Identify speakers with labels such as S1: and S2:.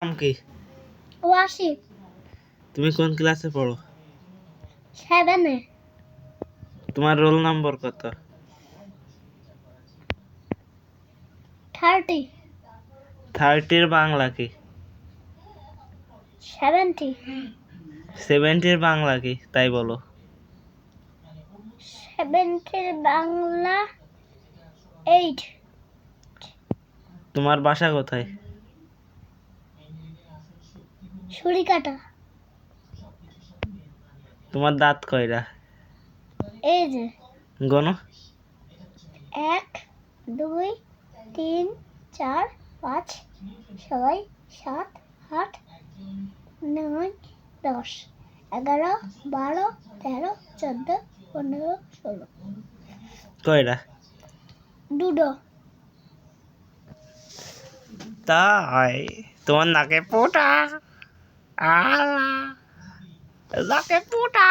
S1: নাম কি?
S2: ওয়াসিফ।
S1: তুমি কোন ক্লাসে পড়ো?
S2: 7-এ।
S1: তোমার রোল নাম্বার কত?
S2: 30।
S1: 30 এর বাংলা কি?
S2: 70।
S1: 70 এর বাংলা কি তাই বলো।
S2: 70 বাংলা 8।
S1: তোমার বাসা কোথায়?
S2: ছুরিকাটা।
S1: তোমার দাঁত কয়টা?
S2: এই যে
S1: গনো।
S2: 1 2 3 4 5 6 7 8 9 10 11 12 13 14 15 16।
S1: কয়টা?
S2: দুটো।
S1: তাই তোমার নাকে পোটা। আলা নাকে পোটা।